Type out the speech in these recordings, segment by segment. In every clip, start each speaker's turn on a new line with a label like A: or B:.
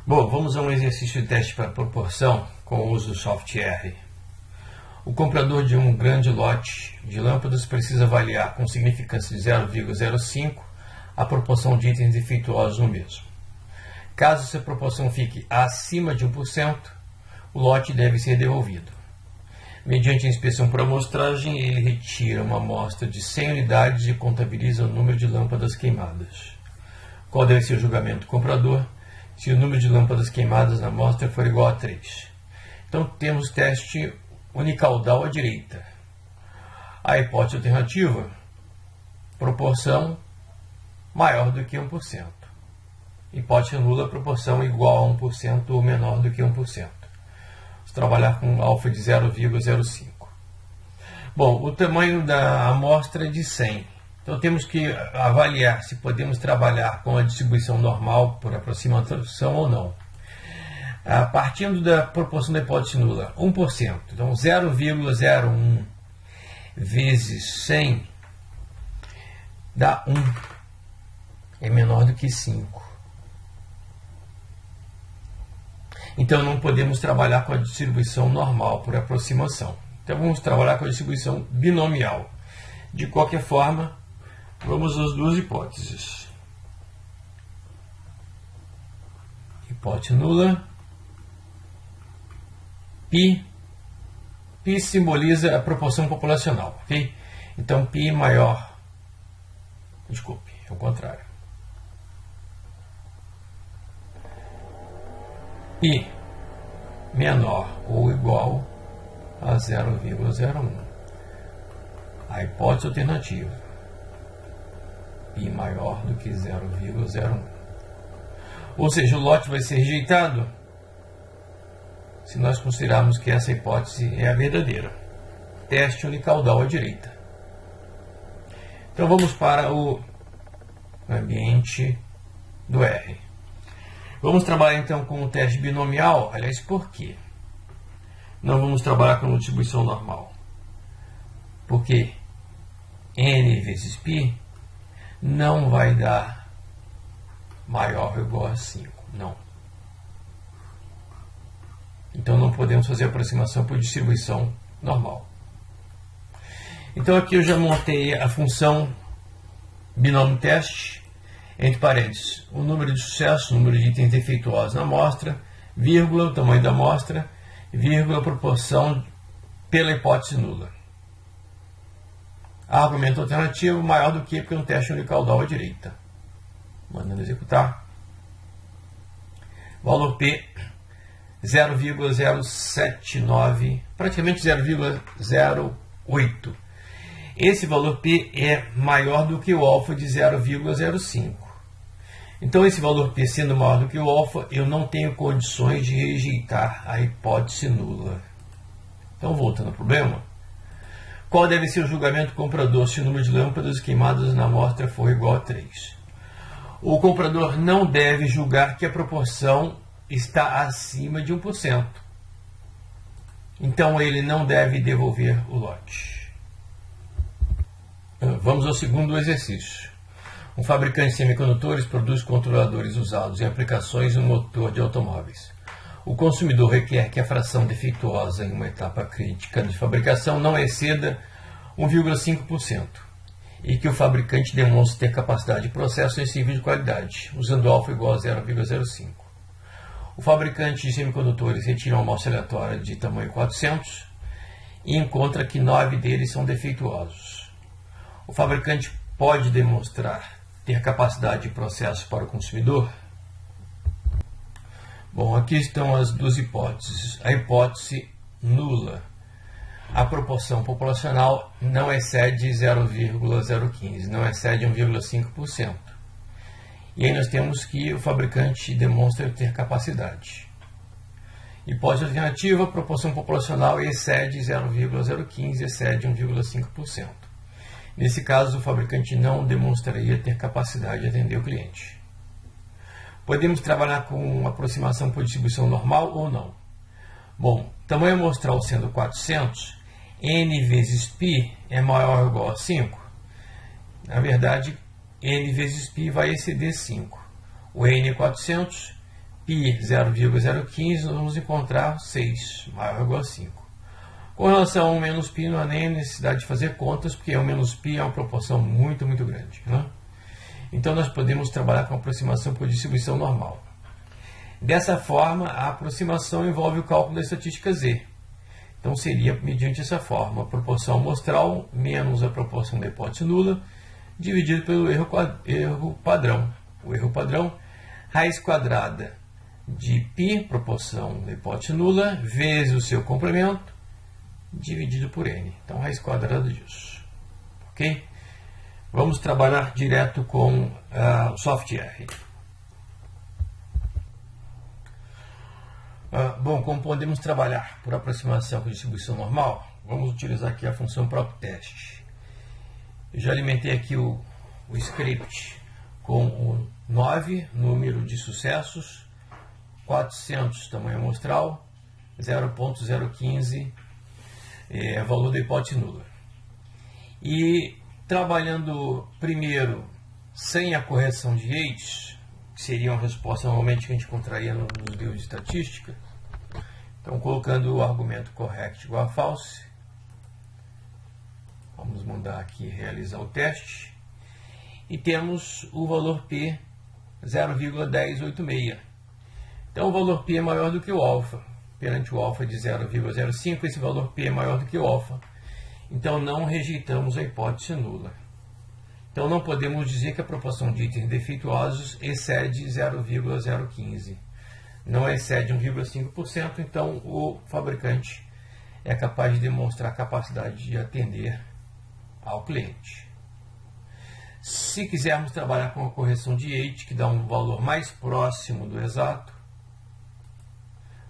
A: Bom, vamos a um exercício de teste para proporção com o uso do software. O comprador de um grande lote de lâmpadas precisa avaliar com significância de 0,05 a proporção de itens defeituosos no mesmo. Caso essa proporção fique acima de 1%, o lote deve ser devolvido. Mediante a inspeção por amostragem, ele retira uma amostra de 100 unidades e contabiliza o número de lâmpadas queimadas. Qual deve ser o julgamento do comprador se o número de lâmpadas queimadas na amostra for igual a 3? Então temos teste unicaudal à direita. A hipótese alternativa, proporção maior do que 1%. Hipótese nula, proporção igual a 1% ou menor do que 1%. Vamos trabalhar com alfa de 0,05. Bom, o tamanho da amostra é de 100. Então temos que avaliar se podemos trabalhar com a distribuição normal por aproximação ou não. Partindo da proporção da hipótese nula, 1%. Então 0,01 vezes 100 dá 1. É menor do que 5. Então não podemos trabalhar com a distribuição normal por aproximação. Então vamos trabalhar com a distribuição binomial. De qualquer forma, vamos às duas hipóteses. Hipótese nula. Π. Π simboliza a proporção populacional, ok? Então π maior. Desculpe, é o contrário. Π menor ou igual a 0,01. A hipótese alternativa. Π maior do que 0,01. Ou seja, o lote vai ser rejeitado se nós considerarmos que essa hipótese é a verdadeira. Teste unicaudal à direita. Então vamos para o ambiente do R. Vamos trabalhar então com o teste binomial. Aliás, por quê? Não vamos trabalhar com distribuição normal. Porque n vezes π não vai dar maior ou igual a 5. Não. Então não podemos fazer aproximação por distribuição normal. Então aqui eu já montei a função binômio teste, entre parênteses, o número de sucesso, o número de itens defeituosos na amostra, vírgula, o tamanho da amostra, vírgula, a proporção pela hipótese nula. Argumento alternativo maior do que, porque é um teste unicaudal à direita. Mandando executar. Valor P 0,079, praticamente 0,08. Esse valor P é maior do que o alfa de 0,05. Então, esse valor P sendo maior do que o alfa, eu não tenho condições de rejeitar a hipótese nula. Então, voltando ao problema. Qual deve ser o julgamento do comprador se o número de lâmpadas queimadas na amostra for igual a 3? O comprador não deve julgar que a proporção está acima de 1%. Então ele não deve devolver o lote. Vamos ao segundo exercício. Um fabricante de semicondutores produz controladores usados em aplicações no motor de automóveis. O consumidor requer que a fração defeituosa em uma etapa crítica de fabricação não exceda 1,5% e que o fabricante demonstre ter capacidade de processo sensível de qualidade, usando alfa igual a 0,05. O fabricante de semicondutores retira uma amostra aleatória de tamanho 400 e encontra que 9 deles são defeituosos. O fabricante pode demonstrar ter capacidade de processo para o consumidor? Bom, aqui estão as duas hipóteses. A hipótese nula. A proporção populacional não excede 0,015, não excede 1,5%. E aí nós temos que o fabricante demonstra ter capacidade. Hipótese alternativa, a proporção populacional excede 0,015, excede 1,5%. Nesse caso, o fabricante não demonstraria ter capacidade de atender o cliente. Podemos trabalhar com aproximação por distribuição normal ou não? Bom, tamanho amostral sendo 400, n vezes π é maior ou igual a 5? Na verdade, n vezes π vai exceder 5. O n é 400, π 0,015, nós vamos encontrar 6 maior ou igual a 5. Com relação ao menos π, não há nem necessidade de fazer contas, porque o menos π é uma proporção muito grande, né? Então nós podemos trabalhar com aproximação por distribuição normal. Dessa forma, a aproximação envolve o cálculo da estatística Z. Então seria mediante essa forma, a proporção amostral menos a proporção da hipótese nula, dividido pelo erro padrão. O erro padrão, raiz quadrada de π, proporção da hipótese nula, vezes o seu complemento, dividido por n. Então, raiz quadrada disso. Ok? Vamos trabalhar direto com o software. Bom, como podemos trabalhar por aproximação com distribuição normal, vamos utilizar aqui a função PropTest. Eu já alimentei aqui o script com o 9, número de sucessos, 400, tamanho amostral, 0,015, valor da hipótese nula. E trabalhando primeiro sem a correção de Yates, que seria uma resposta normalmente que a gente encontraria nos livros de estatística, então colocando o argumento correct igual a false, vamos mandar aqui realizar o teste, e temos o valor P 0,1086. Então o valor P é maior do que o alfa. Perante o alfa de 0,05, esse valor P é maior do que o alfa. Então não rejeitamos a hipótese nula. Então não podemos dizer que a proporção de itens defeituosos excede 0,015. Não excede 1,5%, então o fabricante é capaz de demonstrar a capacidade de atender ao cliente. Se quisermos trabalhar com a correção de Yates, que dá um valor mais próximo do exato,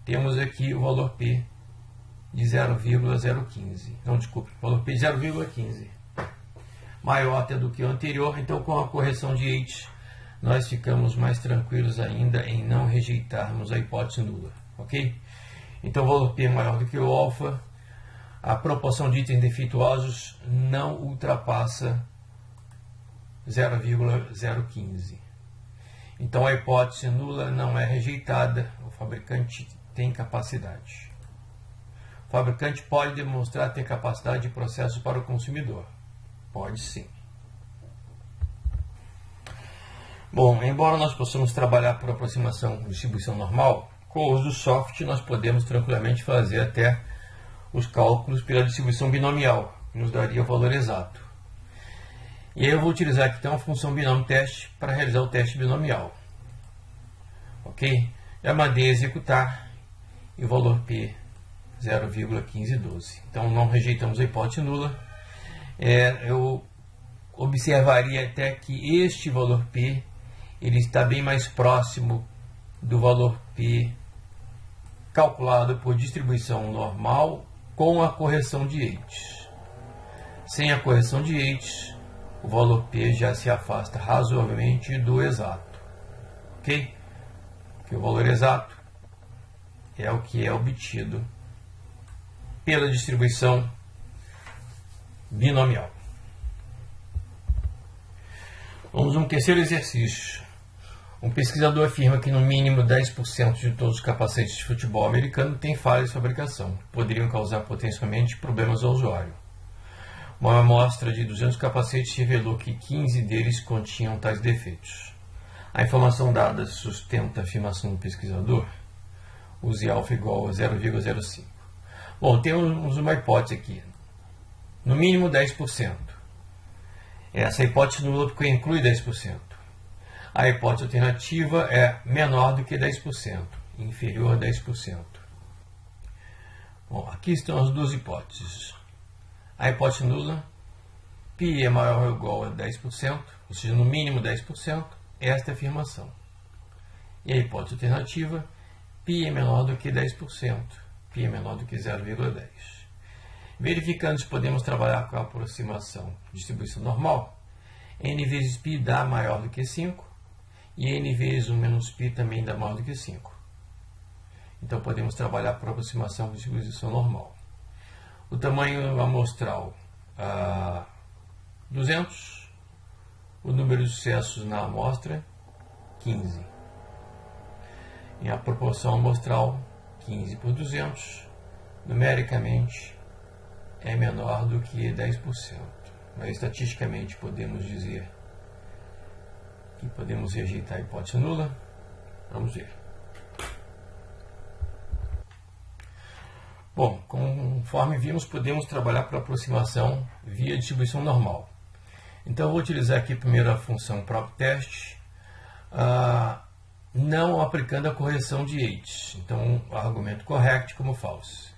A: temos aqui o valor P de 0,015. Não, desculpe, o valor P de 0,15. Maior até do que o anterior, então com a correção de Yates, nós ficamos mais tranquilos ainda em não rejeitarmos a hipótese nula. Ok? Então o valor P é maior do que o alfa, a proporção de itens defeituosos não ultrapassa 0,015. Então a hipótese nula não é rejeitada, o fabricante tem capacidade. O fabricante pode demonstrar ter capacidade de processo para o consumidor. Pode sim. Bom, embora nós possamos trabalhar por aproximação com distribuição normal, com o uso do software nós podemos tranquilamente fazer até os cálculos pela distribuição binomial, que nos daria o valor exato. E aí eu vou utilizar aqui então a função binômio teste para realizar o teste binomial. Ok? Já mandei executar e o valor P 0,1512. Então não rejeitamos a hipótese nula. Eu observaria até que este valor P ele está bem mais próximo do valor P calculado por distribuição normal com a correção de Yates. Sem a correção de Yates, o valor P já se afasta razoavelmente do exato. Ok? Porque o valor exato é o que é obtido pela distribuição binomial. Vamos a um terceiro exercício. Um pesquisador afirma que no mínimo 10% de todos os capacetes de futebol americano têm falhas de fabricação, que poderiam causar potencialmente problemas ao usuário. Uma amostra de 200 capacetes revelou que 15 deles continham tais defeitos. A informação dada sustenta a afirmação do pesquisador. Use alfa igual a 0,05. Bom, temos uma hipótese aqui. No mínimo 10%. Essa hipótese nula porque inclui 10%. A hipótese alternativa é menor do que 10%, inferior a 10%. Bom, aqui estão as duas hipóteses. A hipótese nula, π é maior ou igual a 10%, ou seja, no mínimo 10%, esta é a afirmação. E a hipótese alternativa, π é menor do que 10%, π é menor do que 0,10. Verificando se podemos trabalhar com a aproximação de distribuição normal, n vezes π dá maior do que 5, e n vezes 1 menos π também dá maior do que 5. Então podemos trabalhar por aproximação com distribuição normal. O tamanho amostral 200, o número de sucessos na amostra 15. em a proporção amostral 15 por 200, numericamente é menor do que 10%. Mas estatisticamente podemos dizer que podemos rejeitar a hipótese nula. Vamos ver. Bom, conforme vimos, podemos trabalhar por aproximação via distribuição normal. Então, eu vou utilizar aqui primeiro a função próprio teste, não aplicando a correção de Yates. Então, argumento correct como false.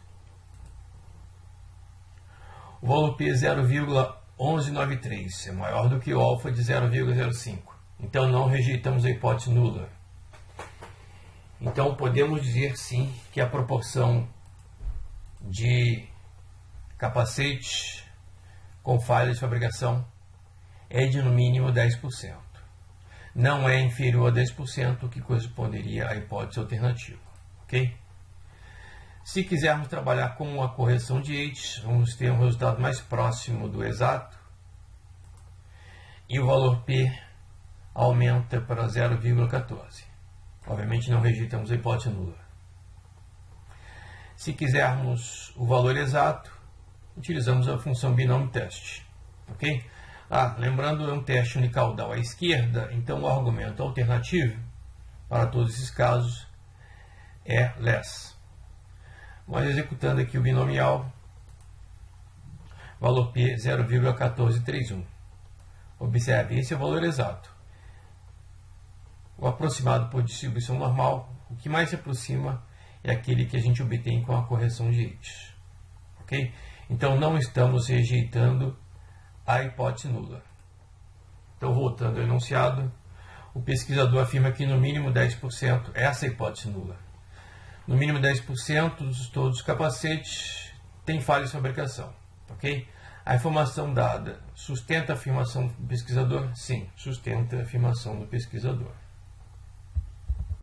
A: O valor P é 0,1193, é maior do que o alfa de 0,05. Então, não rejeitamos a hipótese nula. Então, podemos dizer sim que a proporção de capacete com falha de fabricação é de no mínimo 10%. Não é inferior a 10%, o que corresponderia à hipótese alternativa. Ok? Se quisermos trabalhar com a correção de Yates, vamos ter um resultado mais próximo do exato e o valor P aumenta para 0,14. Obviamente não rejeitamos a hipótese nula. Se quisermos o valor exato, utilizamos a função binômio teste. Ok? Lembrando, é um teste unicaudal à esquerda, então o argumento alternativo para todos esses casos é less. Mas executando aqui o binomial, valor P 0,1431. Observe, esse é o valor exato. O aproximado por distribuição normal, o que mais se aproxima é aquele que a gente obtém com a correção de Yates. Ok? Então não estamos rejeitando a hipótese nula. Então, voltando ao enunciado, o pesquisador afirma que no mínimo 10%, essa é a hipótese nula. No mínimo 10% de todos os capacetes têm falha de fabricação. Ok? A informação dada sustenta a afirmação do pesquisador? Sim, sustenta a afirmação do pesquisador.